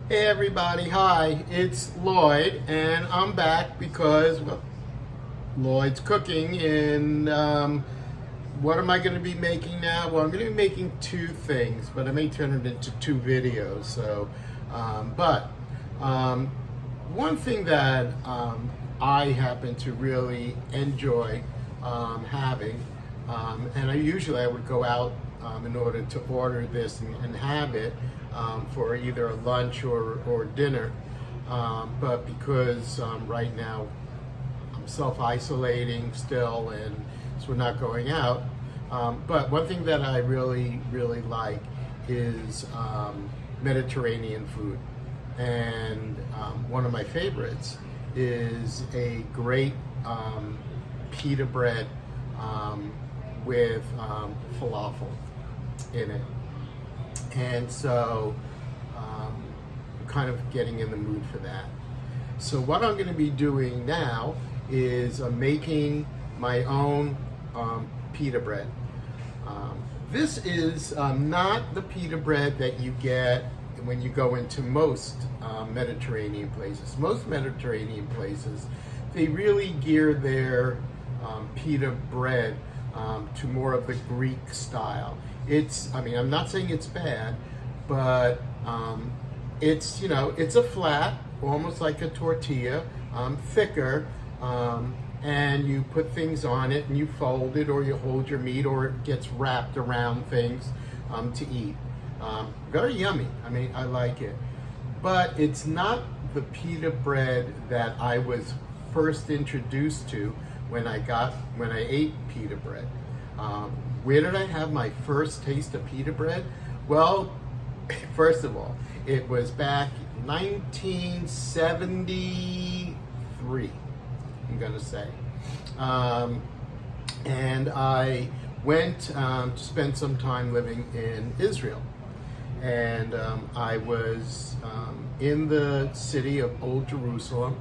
Hey everybody, hi, it's Lloyd, and I'm back because, well, Lloyd's cooking, and what am I going to be making now? Well, I'm going to be making two things, but I may turn it into two videos, but one thing that I happen to really enjoy having, and I would go out in order to order this and have it for either a lunch or dinner. But because right now I'm self-isolating still, and so we're not going out. But one thing that I really like is Mediterranean food. And one of my favorites is a great pita bread with falafel in it. And so I'm kind of getting in the mood for that. So what I'm going to be doing now is making my own pita bread. This is not the pita bread that you get when you go into most Mediterranean places. Most Mediterranean places, they really gear their pita bread to more of the Greek style. I'm not saying it's bad, but it's a flat, almost like a tortilla, thicker, and you put things on it and you fold it, or you hold your meat, or it gets wrapped around things to eat. Very yummy. I like it. But it's not the pita bread that I was first introduced to when I ate pita bread. Where did I have my first taste of pita bread? Well, first of all, it was back 1973, I'm going to say. And I went to spend some time living in Israel. And I was in the city of Old Jerusalem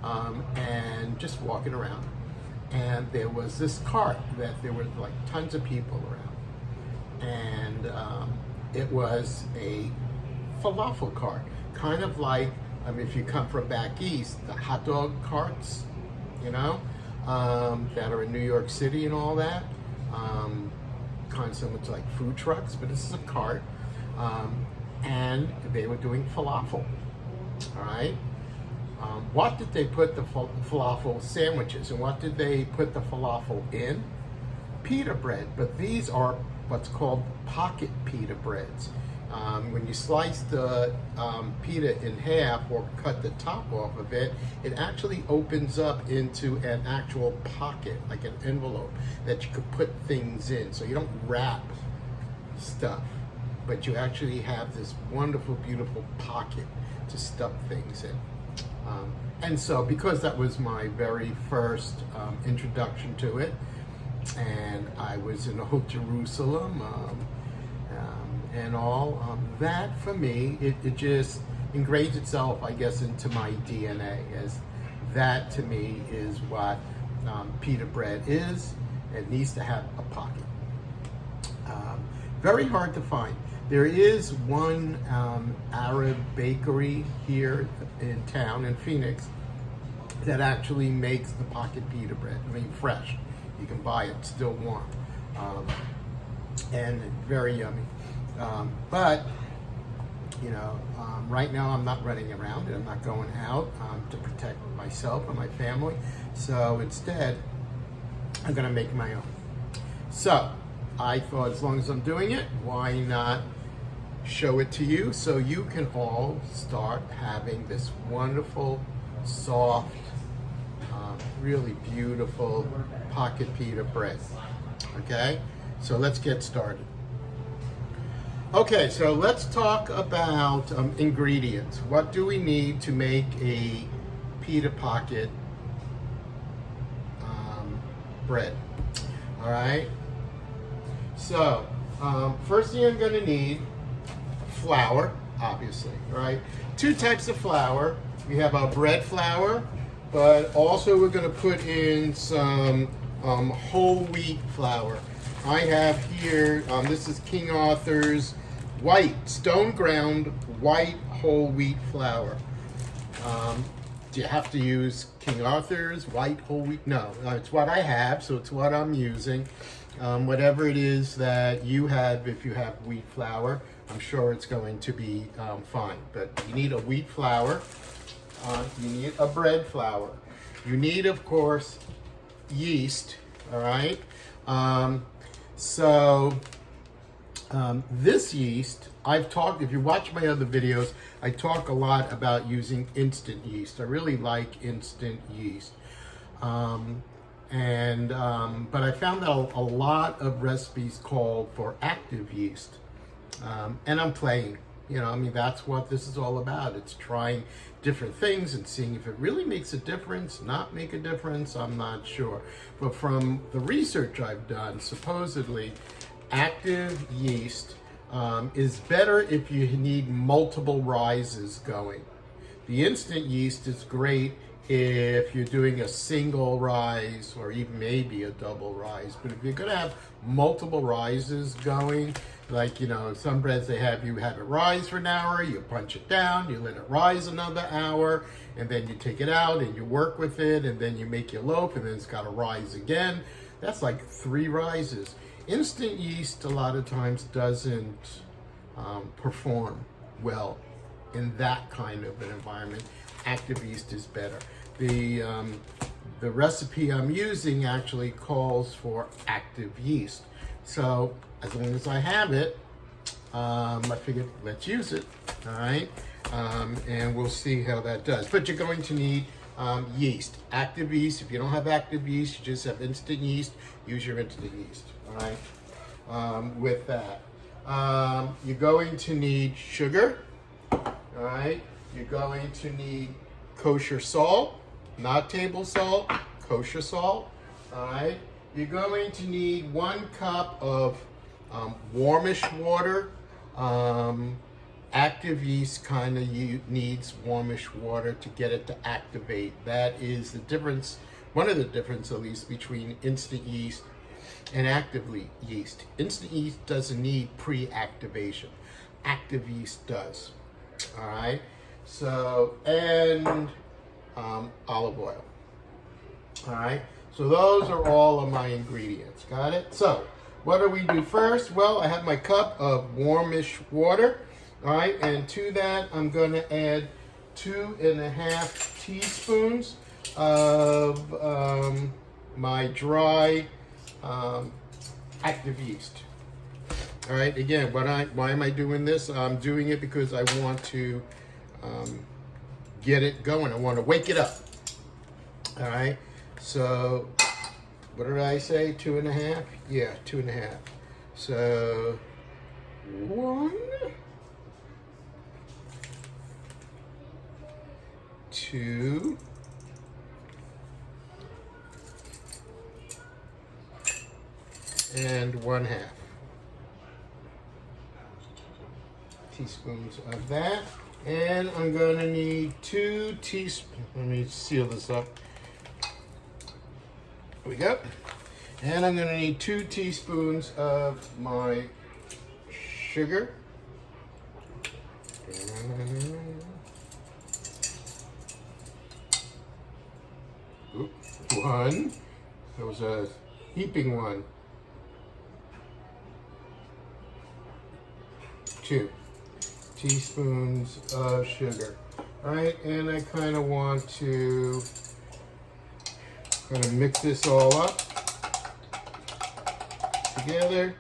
and just walking around. And there was this cart that there were like tons of people around. And it was a falafel cart, kind of like, if you come from back east, the hot dog carts, that are in New York City and all that. Kind of similar to like food trucks, but this is a cart. And they were doing falafel, all right? What did they put the falafel sandwiches, and what did they put the falafel in? Pita bread, but these are what's called pocket pita breads. When you slice the pita in half or cut the top off of it, it actually opens up into an actual pocket, like an envelope that you could put things in. So you don't wrap stuff, but you actually have this wonderful, beautiful pocket to stuff things in. And so because that was my very first introduction to it, and I was in Old Jerusalem and all, that for me, it just ingrained itself, I guess, into my DNA, as that to me is what pita bread is. It needs to have a pocket. Very hard to find. There is one Arab bakery here in town, in Phoenix, that actually makes the pocket pita bread. Fresh. You can buy it still warm. And very yummy. But right now I'm not running around and I'm not going out to protect myself and my family. So instead, I'm going to make my own. So I thought, as long as I'm doing it, why not show it to you so you can all start having this wonderful, soft, really beautiful pocket pita bread. Okay, so let's get started. Okay, so let's talk about ingredients. What do we need to make a pita pocket bread? All right, so first thing I'm going to need, flour, obviously, right? Two types of flour. We have our bread flour, but also we're going to put in some whole wheat flour. I have here, this is King Arthur's white, stone ground white whole wheat flour. Do you have to use King Arthur's white whole wheat? No, it's what I have, so it's what I'm using. Whatever it is that you have, if you have wheat flour, I'm sure it's going to be fine. But you need a wheat flour. You need a bread flour. You need, of course, yeast. All right. This yeast, I've talked, if you watch my other videos, I talk a lot about using instant yeast. I really like instant yeast. But I found that a lot of recipes call for active yeast. And I'm playing, that's what this is all about. It's trying different things and seeing if it really makes a difference, not make a difference, I'm not sure. But from the research I've done, supposedly active yeast is better if you need multiple rises going. The instant yeast is great if you're doing a single rise or even maybe a double rise. But if you're going to have multiple rises going, like, some breads you have it rise for an hour, you punch it down, you let it rise another hour, and then you take it out and you work with it, and then you make your loaf, and then it's got to rise again. That's like 3 rises. Instant yeast a lot of times doesn't perform well in that kind of an environment. Active yeast is better. The recipe I'm using actually calls for active yeast. So as long as I have it, I figured let's use it, all right? And we'll see how that does. But you're going to need yeast, active yeast. If you don't have active yeast, you just have instant yeast, use your instant yeast, all right? With that, you're going to need sugar, all right? You're going to need kosher salt, not table salt, kosher salt, all right? You're going to need 1 cup of warmish water. Active yeast kind of needs warmish water to get it to activate. That is the difference, one of the difference at least, between instant yeast and active yeast. Instant yeast doesn't need pre-activation. Active yeast does. All right. So, and olive oil. All right. So those are all of my ingredients. Got it? So what do we do first? Well, I have my cup of warmish water. All right. And to that, I'm going to add 2.5 teaspoons of my dry active yeast. All right. Again, why am I doing this? I'm doing it because I want to get it going. I want to wake it up. All right. So, what did I say? 2.5? Yeah, 2.5. So, 1, 2, and 1/2 teaspoons of that. And I'm going to need 2 teaspoons. Let me seal this up. There we go. And I'm going to need 2 teaspoons of my sugar. Oops, 1. That was a heaping one. 2 teaspoons of sugar. All right, and I kind of want to mix this all up together.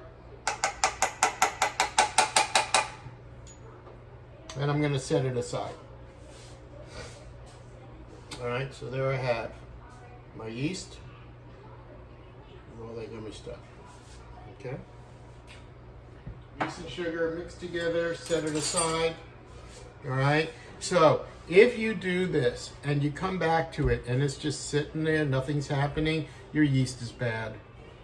And I'm going to set it aside. All right, so there I have my yeast and all that yummy stuff. Okay. Yeast and sugar mixed together, set it aside. All right. So if you do this and you come back to it and it's just sitting there, nothing's happening, your yeast is bad.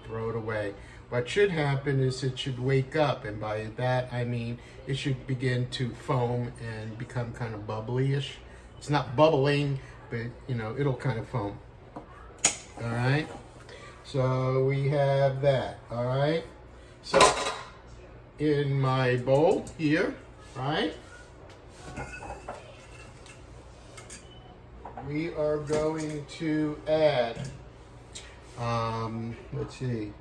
Throw it away. What should happen is it should wake up, and by that I mean it should begin to foam and become kind of bubbly-ish. It's not bubbling, but it'll kind of foam. All right. So we have that. All right. So in my bowl here, right? we are going to add, let's see,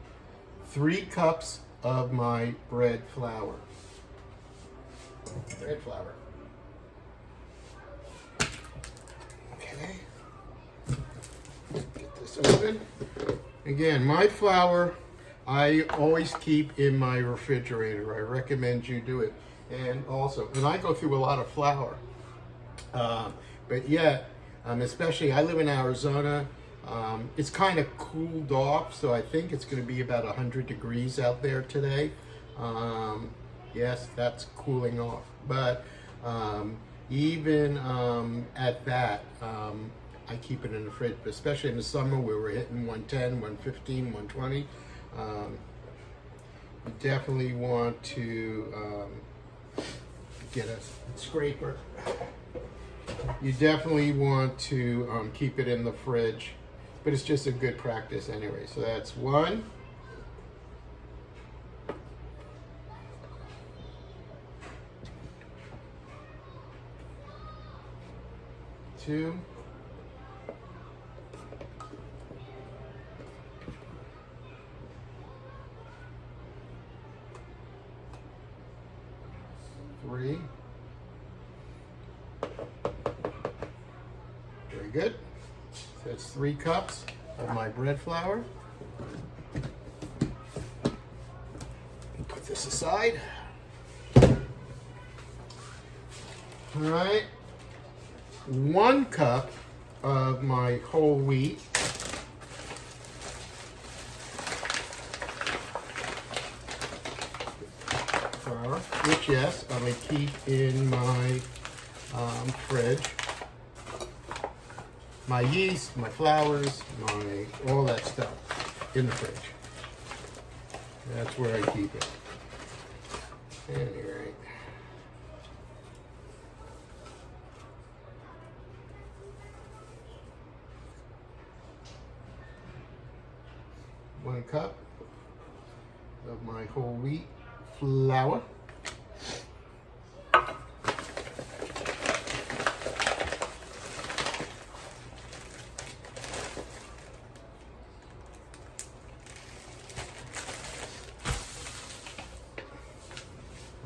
3 cups of my bread flour. Bread flour. Okay. Get this open. Again, my flour I always keep in my refrigerator. I recommend you do it. And I go through a lot of flour. But yet, especially I live in Arizona. It's kind of cooled off, so I think it's going to be about 100 degrees out there today. Yes, that's cooling off. But even at that, I keep it in the fridge, especially in the summer where we're hitting 110, 115, 120. You definitely want to get a scraper. You definitely want to keep it in the fridge, but it's just a good practice anyway. So that's 1. 2. 3. Very good. So that's 3 cups of my bread flour. Put this aside. All right. 1 cup of my whole wheat. Flour, which yes, I'm gonna keep in my fridge. My yeast, my flours, all that stuff in the fridge. That's where I keep it. Anyway. One cup of my whole wheat flour.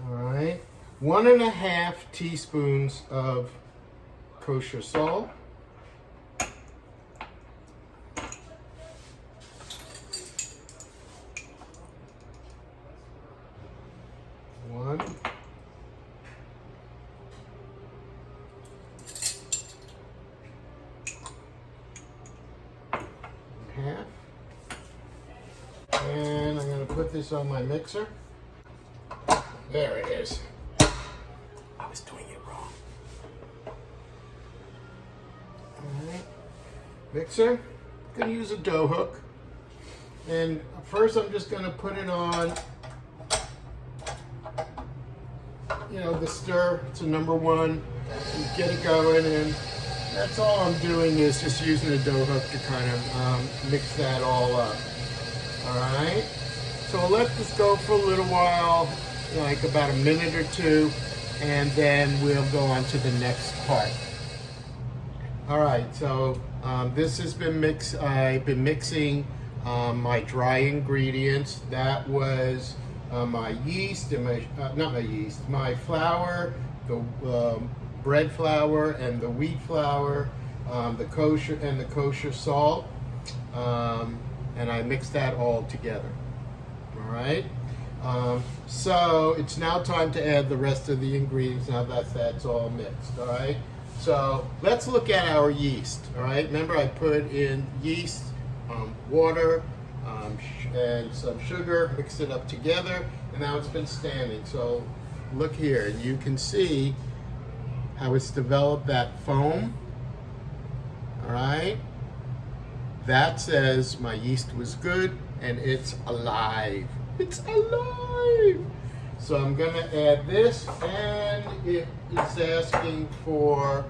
All right, 1.5 teaspoons of kosher salt. 1. Half. And I'm going to put this on my mixer. There it is. I was doing it wrong. All right. Mixer. I'm going to use a dough hook. And first I'm just going to put it on, the stir. It's a number 1. You get it going, and that's all I'm doing is just using the dough hook to kind of mix that all up. All right. So I'll let this go for a little while, like about a minute or 2, and then we'll go on to the next part. All right. So this has been mixed. I've been mixing my dry ingredients. That was my yeast and my flour, the bread flour and the wheat flour, the kosher salt, and I mixed that all together. All right. So it's now time to add the rest of the ingredients. Now that's all mixed. All right. So let's look at our yeast. All right. Remember, I put in yeast, water, and some sugar, mixed it up together, and now it's been standing. So look here, you can see how it's developed that foam. All right, that says my yeast was good and it's alive. It's alive. So I'm gonna add this, and it is asking for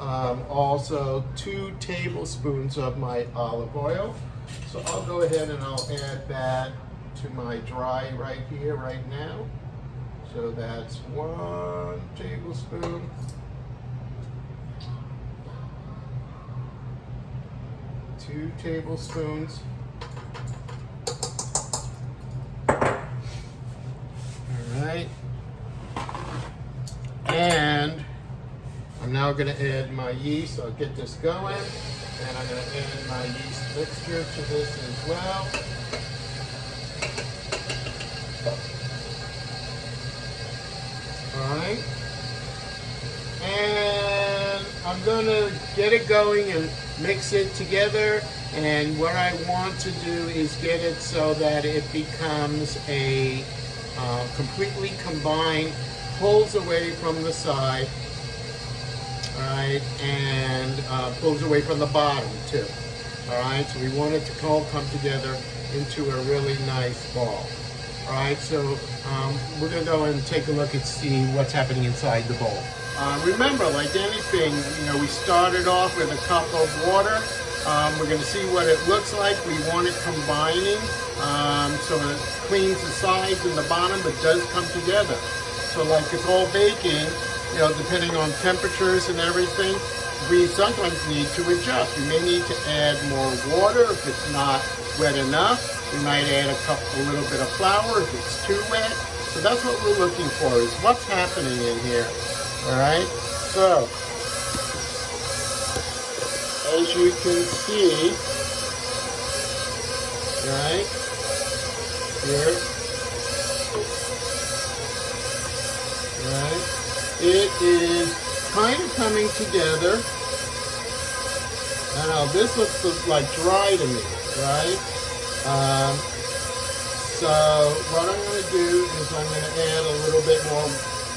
also 2 tablespoons of my olive oil. So I'll go ahead and I'll add that to my dry right here, right now. So that's 1 tablespoon. 2 tablespoons. All right. And I'm now going to add my yeast. I'll get this going. And I'm going to add my yeast mixture to this as well. All right. And I'm going to get it going and mix it together. And what I want to do is get it so that it becomes a completely combined, pulls away from the side. Alright, and pulls away from the bottom too. Alright, so we want it to all come together into a really nice ball. Alright, so we're going to go and take a look and see what's happening inside the bowl. Remember, like anything, we started off with a cup of water. We're going to see what it looks like. We want it combining so it cleans the sides and the bottom, but does come together. So like it's all baking. Depending on temperatures and everything, we sometimes need to adjust. We may need to add more water if it's not wet enough. We might add a little bit of flour if it's too wet. So that's what we're looking for, is what's happening in here. All right. So as you can see, right here, right. It is kind of coming together. I know this looks like dry to me, right? So what I'm going to do is I'm going to add a little bit more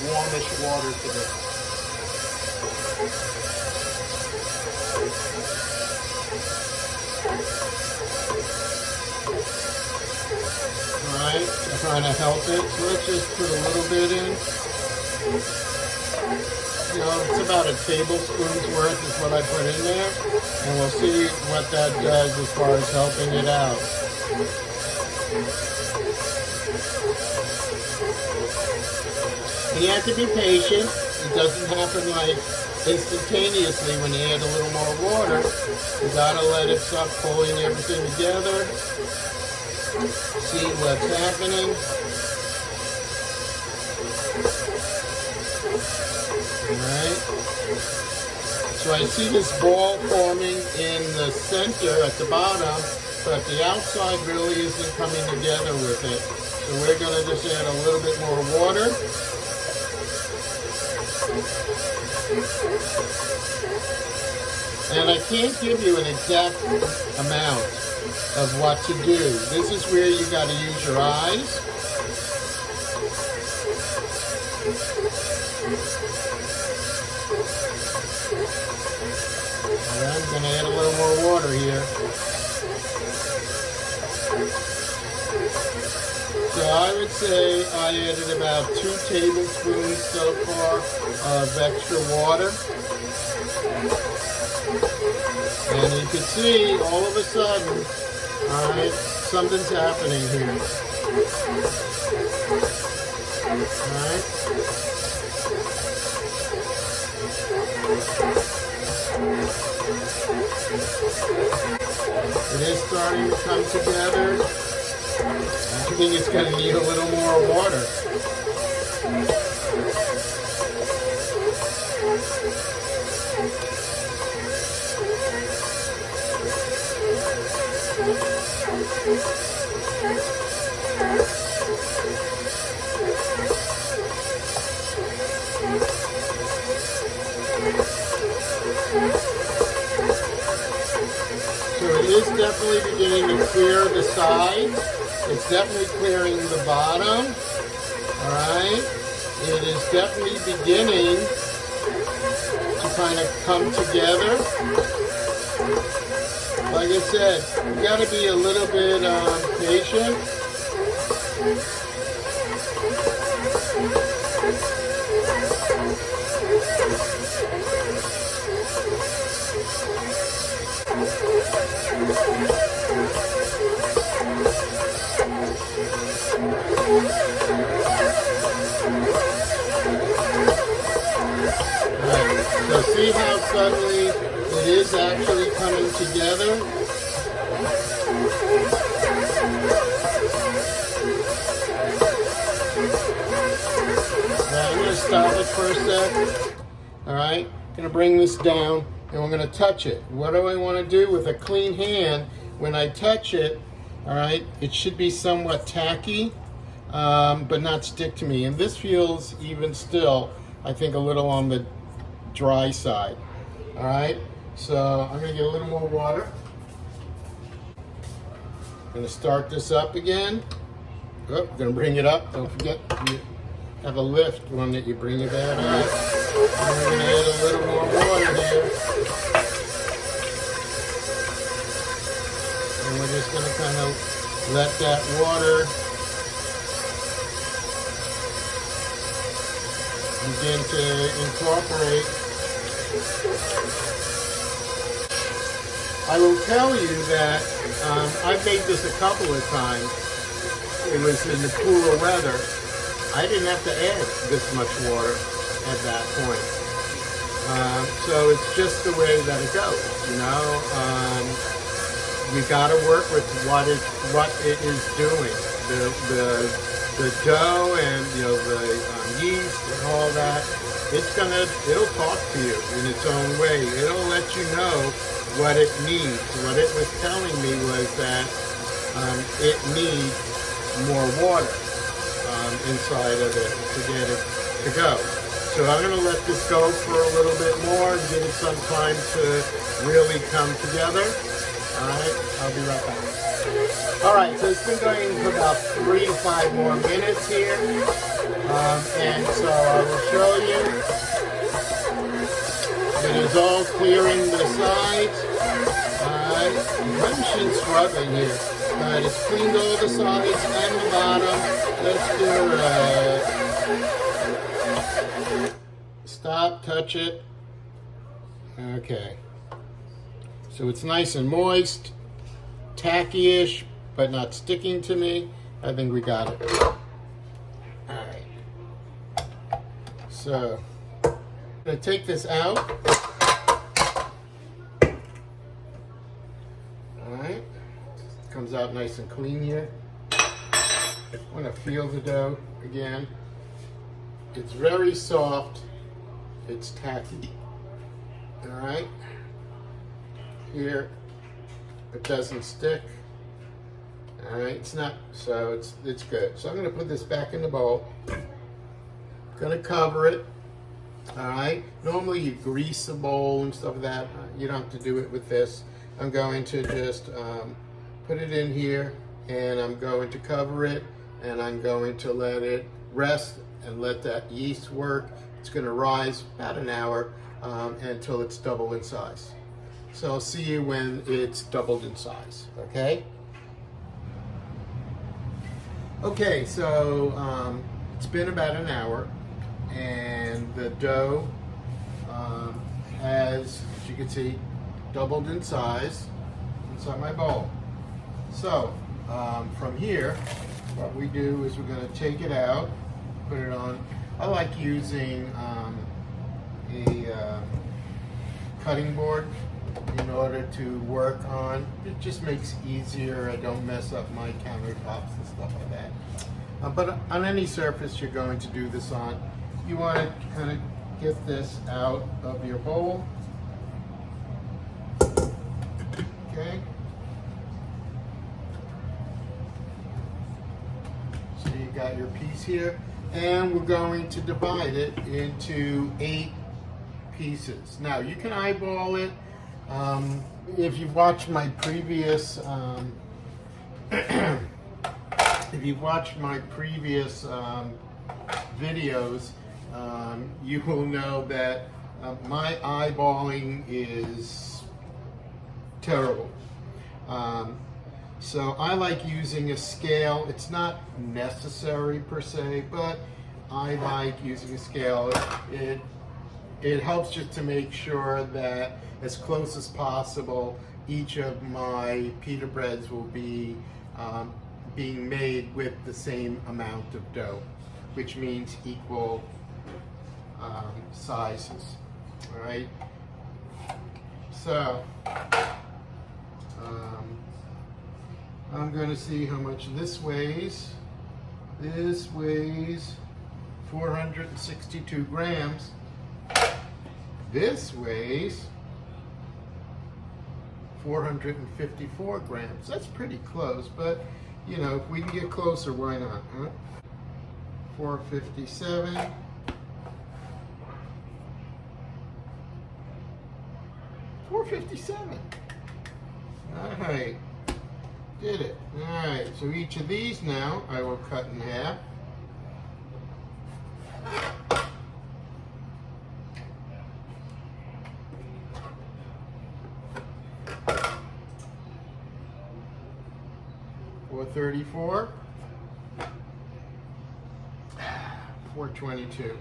warmish water to this. All right, I'm trying to help it. So let's just put a little bit in. It's about a tablespoon's worth is what I put in there, and we'll see what that does as far as helping it out. And you have to be patient. It doesn't happen like instantaneously when you add a little more water. You gotta let it start pulling everything together. See what's happening. Alright, so I see this ball forming in the center at the bottom, but the outside really isn't coming together with it. So we're going to just add a little bit more water. And I can't give you an exact amount of what to do. This is where you got to use your eyes. I'm going to add a little more water here. So I would say I added about 2 tablespoons so far of extra water. And you can see all of a sudden, alright, something's happening here. Alright. It is starting to come together. I think it's going to need a little more water. So it is definitely beginning to clear the sides. It's definitely clearing the bottom. Alright? It is definitely beginning to kind of come together. Like I said, you got to be a little bit patient. So see how suddenly it is actually coming together? Now I'm going to stop it for a sec. All right, going to bring this down and we're going to touch it. What do I want to do with a clean hand? When I touch it, all right, it should be somewhat tacky, but not stick to me. And this feels even still, I think, a little on the dry side. All right, so I'm going to get a little more water. I'm going to start this up again. Oh, I'm going to bring it up. Don't forget, you have a lift one that you bring it down on. And we're going to add a little more water here. And we're just going to kind of let that water begin to incorporate. I will tell you that I've made this a couple of times. It was in the cooler weather. I didn't have to add this much water at that point. So it's just the way that it goes, you know. You got to work with what it is doing. The dough and the yeast and all that. It'll talk to you in its own way. It'll let you know what it needs. What it was telling me was that it needs more water inside of it to get it to go. So I'm going to let this go for a little bit more and give it some time to really come together. All right, I'll be right back. All right, so it's been going for about 3 to 5 more minutes here. And so I will show you. It is all clearing the sides. Alright, I'm struggling here. Alright, it's cleaned all the sides and the bottom. Let's do it. Stop, touch it. Okay. So it's nice and moist, tacky-ish, but not sticking to me. I think we got it. Alright. So, I'm going to take this out. Alright. Comes out nice and clean here. I want to feel the dough again. It's very soft. It's tacky. Alright. Here, it doesn't stick. Alright, it's not, so it's good. So I'm going to put this back in the bowl. Going to cover it. Alright, normally you grease the bowl and stuff like that. You don't have to do it with this. I'm going to just put it in here and I'm going to cover it and I'm going to let it rest and let that yeast work. It's going to rise about an hour until it's double in size. So I'll see you when it's doubled in size, okay? Okay, so it's been about an hour and the dough has, as you can see, doubled in size inside my bowl. So from here, what we do is we're going to take it out, put it on. I like using a cutting board in order to work on. It just makes it easier. I don't mess up my countertops and stuff like that. But on any surface you're going to do this on, you want to kind of get this out of your bowl. Okay. So you got your piece here, and we're going to divide it into 8 pieces. Now you can eyeball it. If you've watched my previous videos, you will know that my eyeballing is terrible. So I like using a scale. It's not necessary per se, but I like using a scale. It helps just to make sure that as close as possible, each of my pita breads will be being made with the same amount of dough, which means equal sizes. All right. So I'm going to see how much this weighs. This weighs 462 grams. This weighs 454 grams. That's pretty close, but you know, if we can get closer, why not, huh? 457. 457. All right, did it. All right, so each of these now I will cut in half. $434, 422,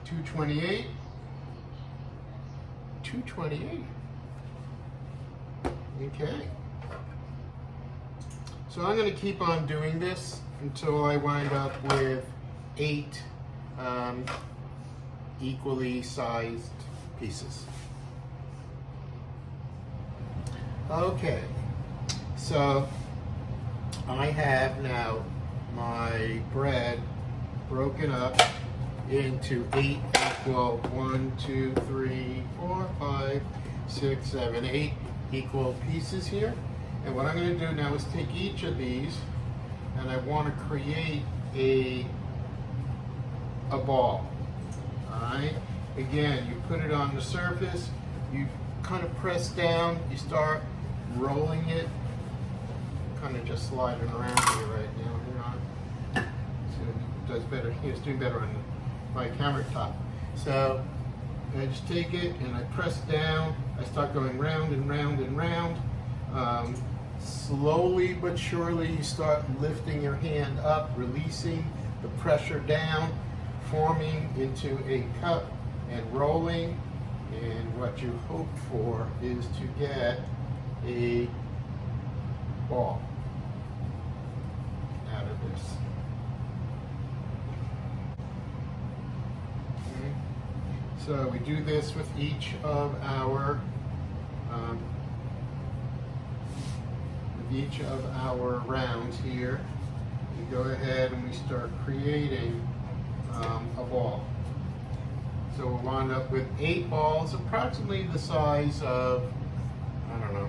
228, 228. Okay. So I'm going to keep on doing this until I wind up with 8 equally sized pieces. Okay, so I have now my bread broken up into 8 equal 1, 2, 3, 4, 5, 6, 7, 8 equal pieces here. And what I'm going to do now is take each of these and I want to create a ball. Alright, again, you put it on the surface, you kind of press down, you start rolling it, kind of just sliding around here right now. So it does better. It's doing better on my countertop. So I just take it and I press down. I start going round and round and round. Slowly but surely, you start lifting your hand up, releasing the pressure down, forming into a cup and rolling. And what you hope for is to get a ball out of this. Okay. So we do this with each of our rounds here. We go ahead and we start creating a ball. So we'll wind up with 8 balls, approximately the size of, I don't know,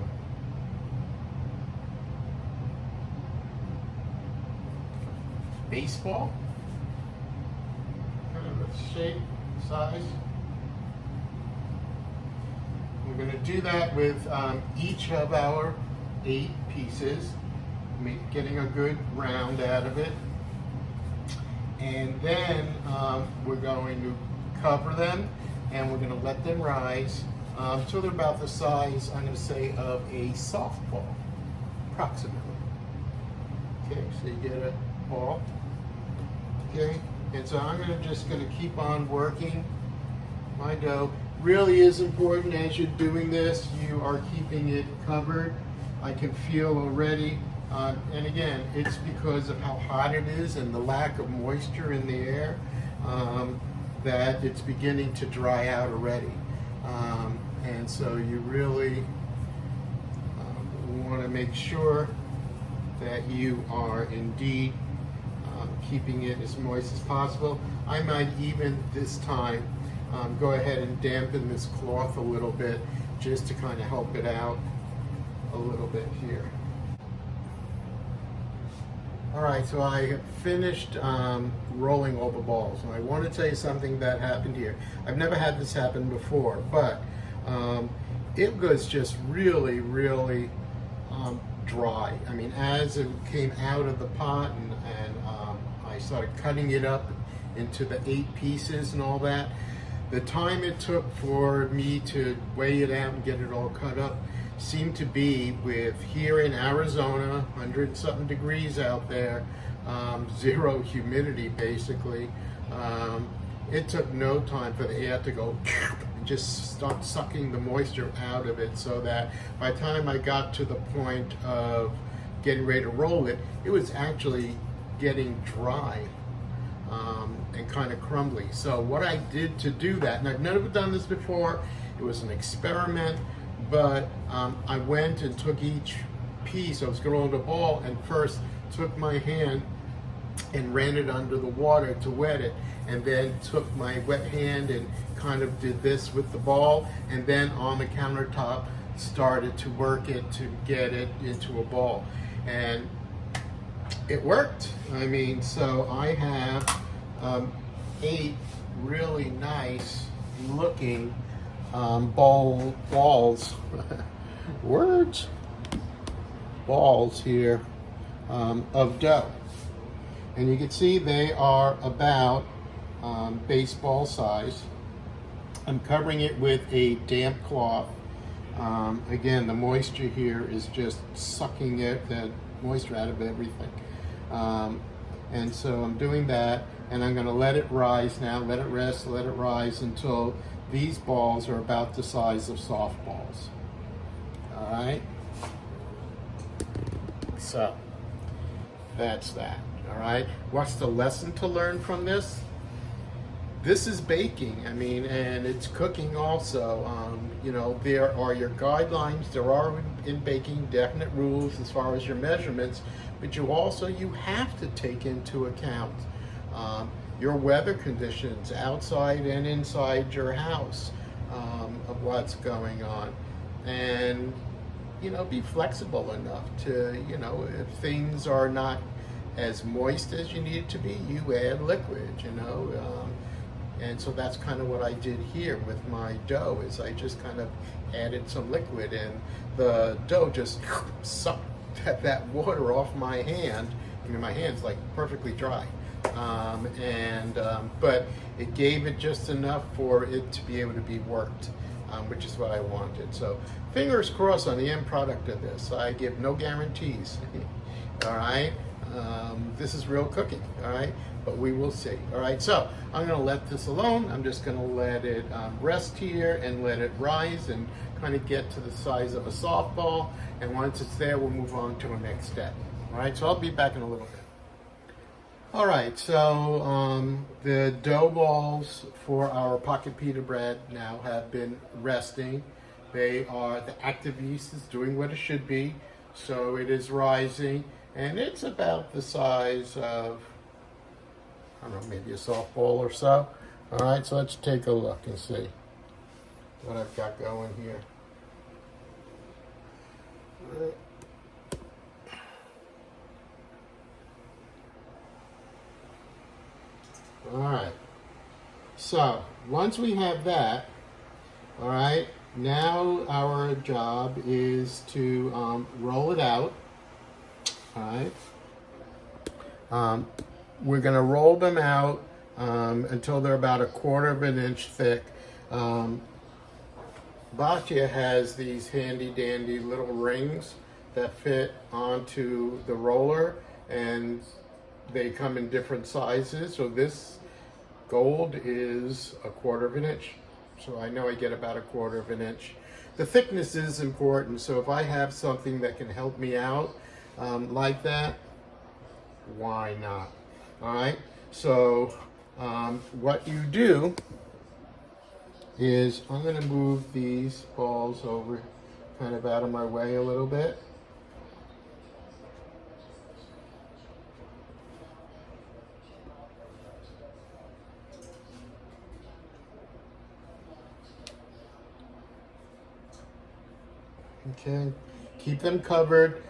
baseball, kind of a shape, size. We're going to do that with each of our 8 pieces, getting a good round out of it. And then we're going to cover them and we're going to let them rise until they're about the size, I'm going to say, of a softball, approximately. Okay, so you get a ball. Okay, and so I'm just going to keep on working my dough. Really is important as you're doing this, you are keeping it covered. I can feel already, and again, it's because of how hot it is and the lack of moisture in the air, that it's beginning to dry out already. And so you really want to make sure that you are indeed keeping it as moist as possible. I might even this time go ahead and dampen this cloth a little bit just to kind of help it out a little bit here. All right, so I have finished rolling all the balls, and I want to tell you something that happened here. I've never had this happen before, but it was just really, really dry. I mean, as it came out of the pot and I started cutting it up into the 8 pieces and all that, the time it took for me to weigh it out and get it all cut up seemed to be, with here in Arizona, 100-something degrees out there, 0 humidity basically, it took no time for the air to go and just start sucking the moisture out of it, so that by the time I got to the point of getting ready to roll it, it was actually getting dry. and kind of crumbly. So what I did to do that, and I've never done this before, it was an experiment, but I went and took each piece. I was going to roll the ball, and first took my hand and ran it under the water to wet it, and then took my wet hand and kind of did this with the ball, and then on the countertop started to work it to get it into a ball, and it worked. I mean, so I have 8 really nice looking balls balls here of dough, and you can see they are about baseball size. I'm covering it with a damp cloth. Again, the moisture here is just sucking the moisture out of everything. And so I'm doing that, and I'm going to let it rise now, let it rest, let it rise until these balls are about the size of softballs. All right? So, that's that. All right? What's the lesson to learn from this? This is baking, I mean, and it's cooking also. You know, there are your guidelines, there are in baking definite rules as far as your measurements, but you have to take into account your weather conditions outside and inside your house, of what's going on. And, you know, be flexible enough to, you know, if things are not as moist as you need it to be, you add liquid, you know. And so that's kind of what I did here with my dough, is I just kind of added some liquid, and the dough just sucked that water off my hand. I mean, my hand's like perfectly dry. But it gave it just enough for it to be able to be worked, which is what I wanted. So fingers crossed on the end product of this. I give no guarantees. All right. This is real cooking, all right? But we will see, all right? So I'm gonna let this alone. I'm just gonna let it rest here and let it rise and kind of get to the size of a softball. And once it's there, we'll move on to a next step, all right? So I'll be back in a little bit. All right, so the dough balls for our Pocket Pita Bread now have been resting. The active yeast is doing what it should be, so it is rising. And it's about the size of, I don't know, maybe a softball or so. All right, so let's take a look and see what I've got going here. All right. All right, so once we have that, all right, now our job is to roll it out. All right. We're going to roll them out until they're about 1/4 of an inch thick. Batya has these handy dandy little rings that fit onto the roller, and they come in different sizes. So this gold is 1/4 of an inch. So I know I get about 1/4 of an inch. The thickness is important. So if I have something that can help me out, like that, why not? All right, so what you do is, I'm going to move these balls over kind of out of my way a little bit. Okay, keep them covered.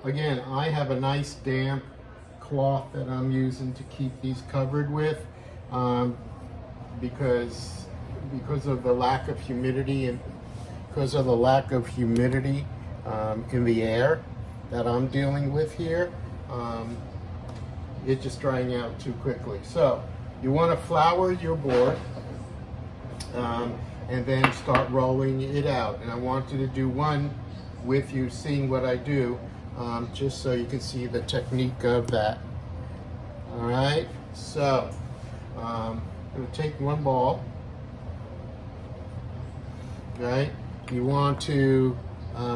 Again, I have a nice damp cloth that I'm using to keep these covered with, because of the lack of humidity in the air that I'm dealing with here. It's just drying out too quickly. So you want to flour your board, and then start rolling it out. And I wanted to do one with you, seeing what I do, just so you can see the technique of that. All right, so I'm going to take one ball. Right, you want to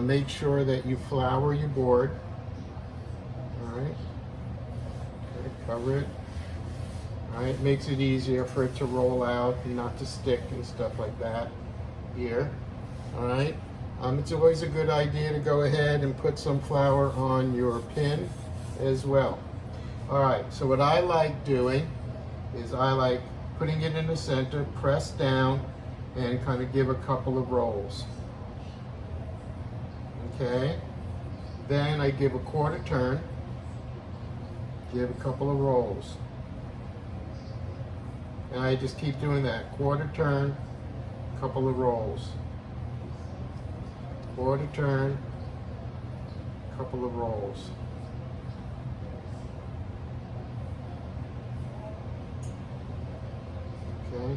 make sure that you flour your board. All right, okay, cover it. All right, it makes it easier for it to roll out and not to stick and stuff like that here. All right, it's always a good idea to go ahead and put some flour on your pin as well. All right, so what I like doing is I like putting it in the center, press down, and kind of give a couple of rolls. Okay, then I give a quarter turn, give a couple of rolls. And I just keep doing that. Quarter turn, couple of rolls. Quarter turn, couple of rolls. Okay,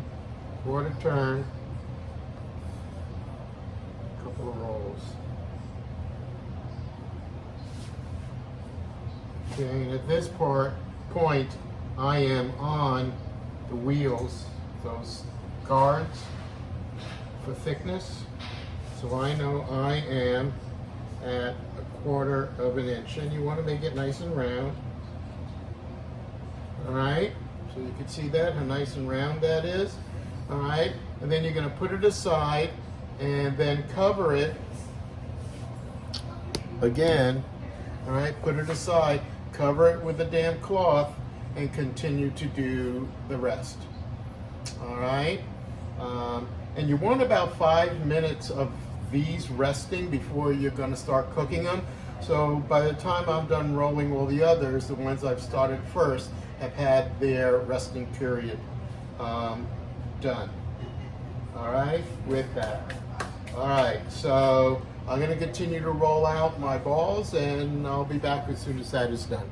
quarter turn, couple of rolls. Okay, and at this point, I am on the wheels, those guards for thickness. So I know I am at 1/4 of an inch, and you want to make it nice and round. All right, so you can see that, how nice and round that is. All right, and then you're going to put it aside and then cover it again. All right, put it aside, cover it with a damp cloth, and continue to do the rest. All right, and you want about 5 minutes of these resting before you're going to start cooking them. So by the time I'm done rolling all the others, the ones I've started first have had their resting period done. All right, with that. All right, so I'm going to continue to roll out my balls, and I'll be back as soon as that is done.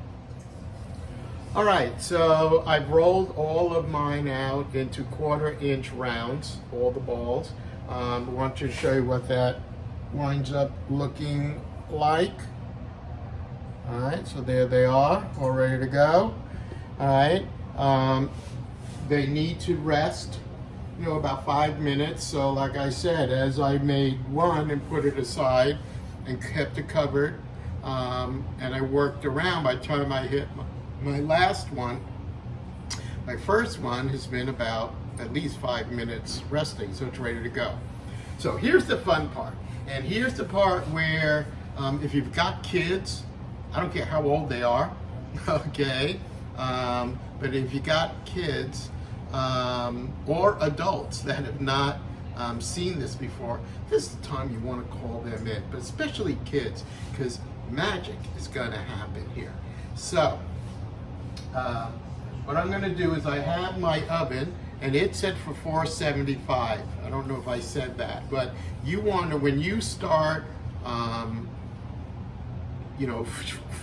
All right, so I've rolled all of mine out into 1/4 inch rounds, all the balls. I want to show you what that winds up looking like. All right, so there they are, all ready to go. All right, they need to rest, about 5 minutes. So like I said, as I made one and put it aside and kept it covered, and I worked around, by the time I hit my last one, my first one has been about at least 5 minutes resting, so it's ready to go. So here's the fun part, and here's the part where if you've got kids, I don't care how old they are, okay, but if you got kids or adults that have not seen this before, this is the time you want to call them in, but especially kids, because magic is going to happen here. So what I'm going to do is I have my oven, and it's set for 475. I don't know if I said that, but you want to, when you start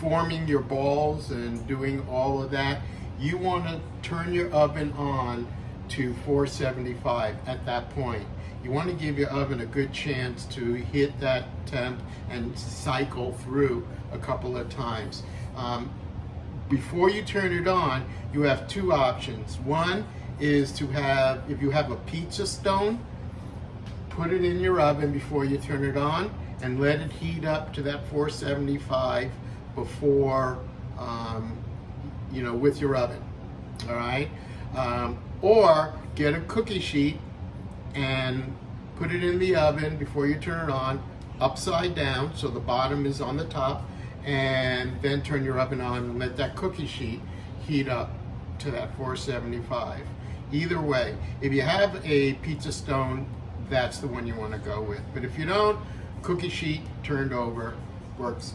forming your balls and doing all of that, you want to turn your oven on to 475 at that point. You want to give your oven a good chance to hit that temp and cycle through a couple of times. Before you turn it on, you have two options. One is to have, if you have a pizza stone, put it in your oven before you turn it on and let it heat up to that 475 before, with your oven, all right? Or get a cookie sheet and put it in the oven before you turn it on, upside down, so the bottom is on the top, and then turn your oven on and let that cookie sheet heat up to that 475. Either way, if you have a pizza stone, that's the one you want to go with. But if you don't, cookie sheet turned over works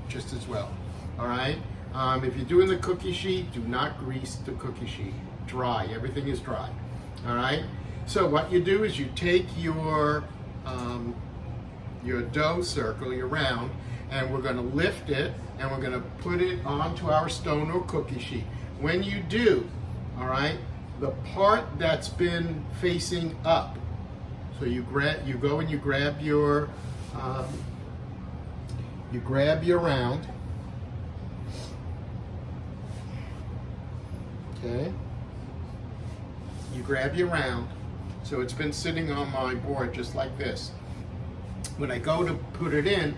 just as well. All right. If you're doing the cookie sheet, do not grease the cookie sheet. Dry. Everything is dry. All right. So what you do is you take your dough circle, your round, and we're going to lift it and we're going to put it onto our stone or cookie sheet. When you do, all right, the part that's been facing up, so you go and you grab your round, okay, you grab your round, so it's been sitting on my board just like this. When I go to put it in,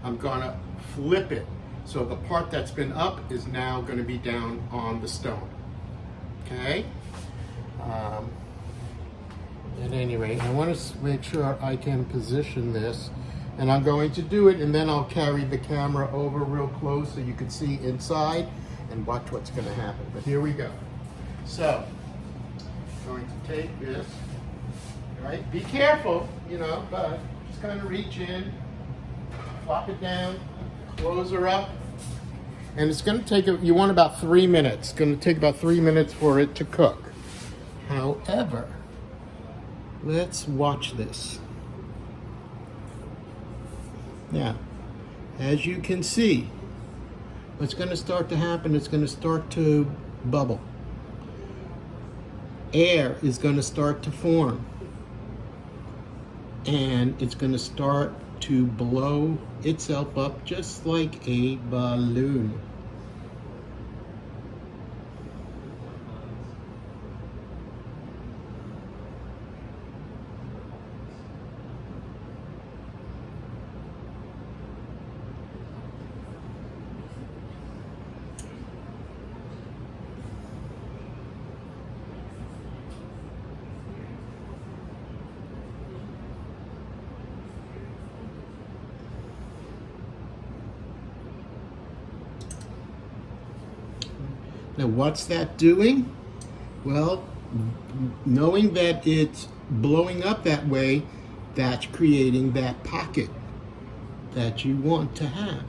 I'm gonna flip it, so the part that's been up is now gonna be down on the stone. Okay. At any rate, I want to make sure I can position this, and I'm going to do it, and then I'll carry the camera over real close so you can see inside and watch what's going to happen. But here we go. So, I'm going to take this, right? Be careful, you know, but just kind of reach in, flop it down, close her up, and it's going to take, you want about 3 minutes. It's going to take about 3 minutes for it to cook. However, let's watch this. Now, as you can see, what's going to start to happen, it's going to start to bubble. Air is going to start to form. And it's going to start to blow itself up just like a balloon. Now, what's that doing? Well, knowing that it's blowing up that way, that's creating that pocket that you want to have.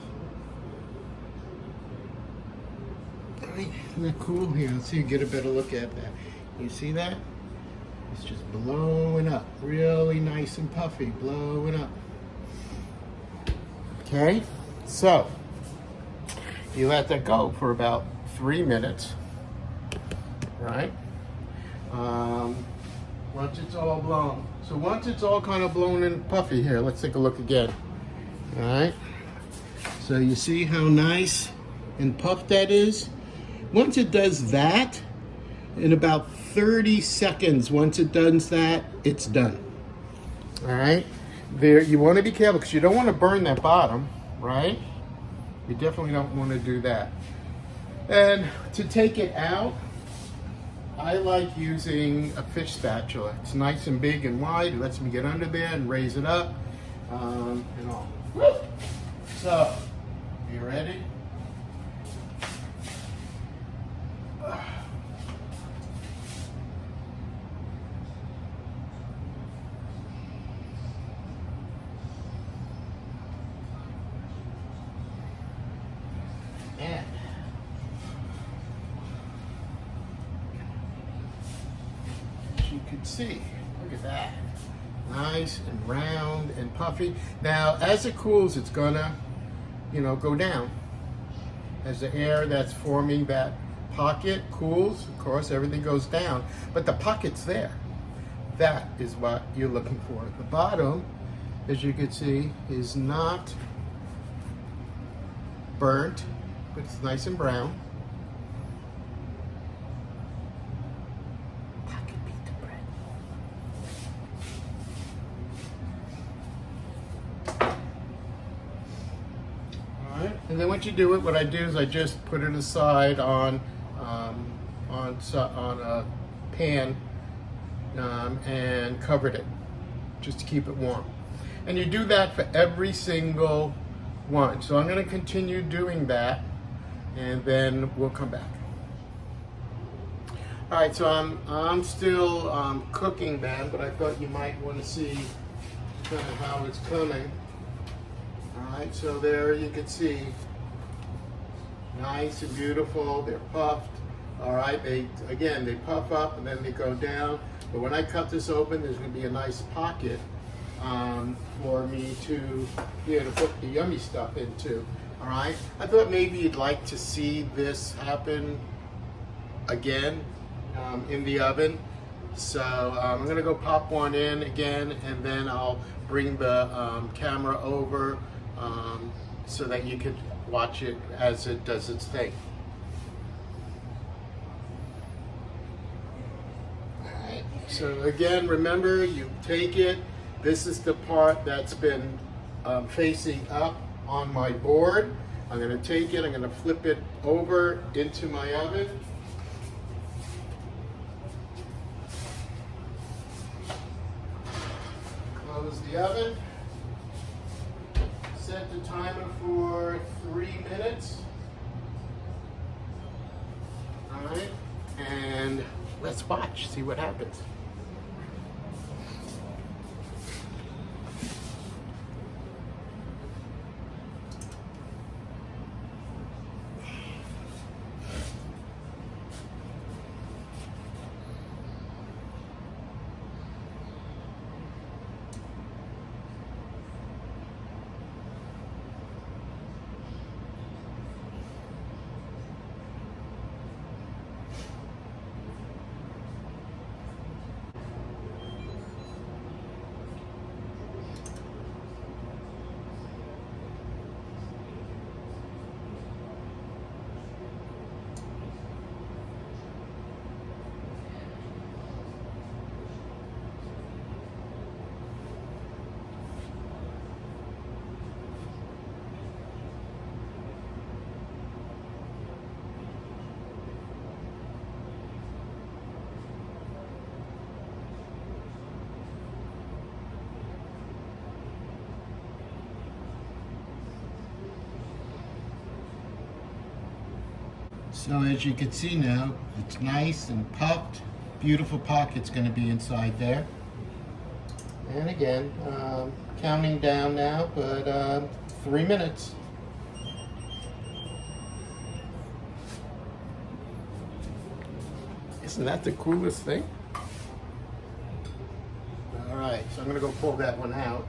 All right, isn't that cool? Here, let's see you get a better look at that. You see that? It's just blowing up, really nice and puffy, blowing up. Okay, so you let that go for about 3 minutes, right? Once it's all blown. So once it's all kind of blown and puffy here, let's take a look again. All right. So you see how nice and puffed that is? Once it does that, in about 30 seconds, once it does that, it's done. All right. There, you want to be careful because you don't want to burn that bottom, right? You definitely don't want to do that. And to take it out, I like using a fish spatula. It's nice and big and wide. It lets me get under there and raise it up and all. So, you ready? And you can see, look at that, nice and round and puffy. Now as it cools, it's gonna, you know, go down. As the air that's forming that pocket cools, of course everything goes down, but the pocket's there. That is what you're looking for. The bottom, as you can see, is not burnt, but it's nice and brown. Pocket Pita Bread. Alright, and then once you do it, what I do is I just put it aside on a pan and covered it, just to keep it warm. And you do that for every single one. So I'm going to continue doing that, and then we'll come back. All right, so I'm still cooking them, but I thought you might want to see kind of how it's coming. All right, so there you can see, nice and beautiful. They're puffed. All right, they puff up and then they go down. But when I cut this open, there's going to be a nice pocket for me to be able to put the yummy stuff into. All right, I thought maybe you'd like to see this happen again in the oven. So I'm gonna go pop one in again, and then I'll bring the camera over so that you could watch it as it does its thing. All right, so again, remember, you take it. This is the part that's been facing up on my board. I'm going to take it, I'm going to flip it over into my oven. close the oven. Set the timer for 3 minutes. All right, and let's watch, see what happens. So as you can see now, it's nice and puffed. Beautiful pocket's going to be inside there. And again, counting down now, but 3 minutes. Isn't that the coolest thing? All right, so I'm going to go pull that one out.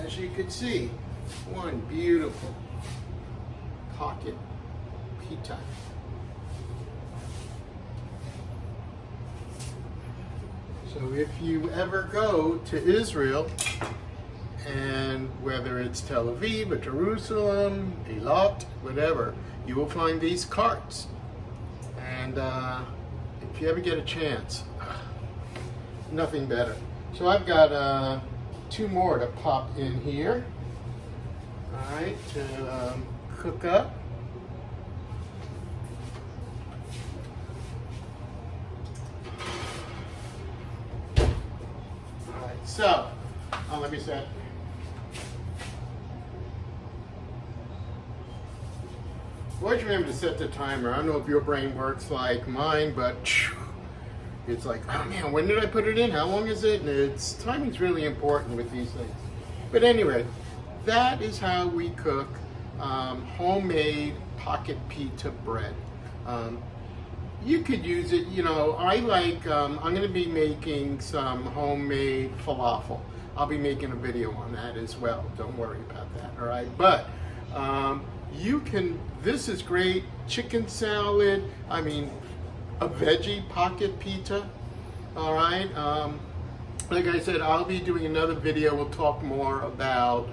As you can see, one beautiful pocket pita. So if you ever go to Israel, and whether it's Tel Aviv or Jerusalem, Eilat, whatever, you will find these carts. And if you ever get a chance, nothing better. So I've got 2 more to pop in here, all right, to cook up. All right, so let me set. Always remember to set the timer. I don't know if your brain works like mine, but it's like, oh man, when did I put it in? How long is it? And timing's really important with these things. But anyway, that is how we cook homemade pocket pita bread. You could use it, you know, I like, I'm going to be making some homemade falafel. I'll be making a video on that as well. Don't worry about that, all right? But you can, this is great, chicken salad, I mean, a veggie pocket pita, all right? Like I said, I'll be doing another video. We'll talk more about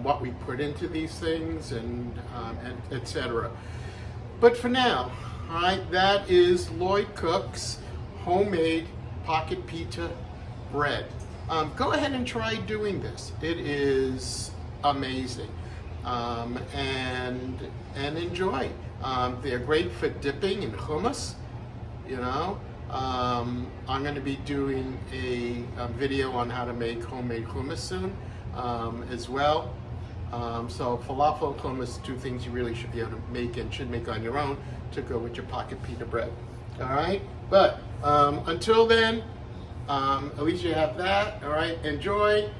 what we put into these things and etc. But for now, all right, that is Lloyd Cook's homemade pocket pita bread. Go ahead and try doing this. It is amazing, and enjoy. They're great for dipping in hummus. You know, I'm going to be doing a video on how to make homemade hummus soon as well. So falafel and hummus, 2 things you really should be able to make and should make on your own to go with your pocket pita bread. All right, but until then, at least you have that. All right, enjoy.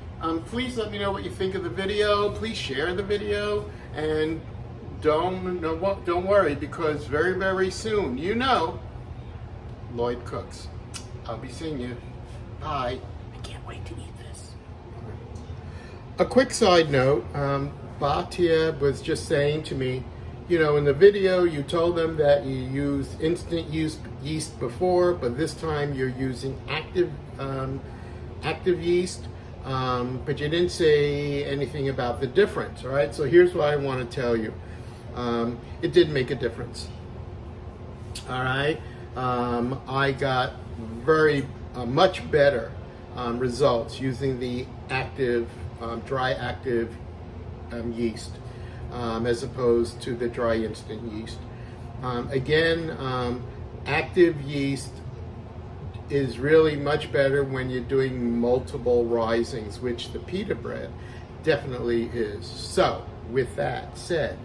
Please let me know what you think of the video. Please share the video, and don't worry, because very, very soon, you know, Lloyd Cooks. I'll be seeing you. Bye. I can't wait to eat this. A quick side note, Batia was just saying to me, you know, in the video you told them that you used instant yeast before, but this time you're using active yeast, but you didn't say anything about the difference, all right? So here's what I want to tell you. It did make a difference, all right? I got very much better results using the active, dry active yeast as opposed to the dry instant yeast. Active yeast is really much better when you're doing multiple risings, which the pita bread definitely is. So, with that said,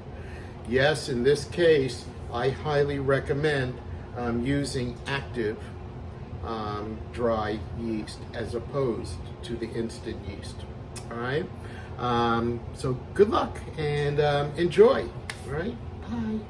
yes, in this case, I highly recommend using active dry yeast as opposed to the instant yeast. All right. So good luck and enjoy. All right. Bye.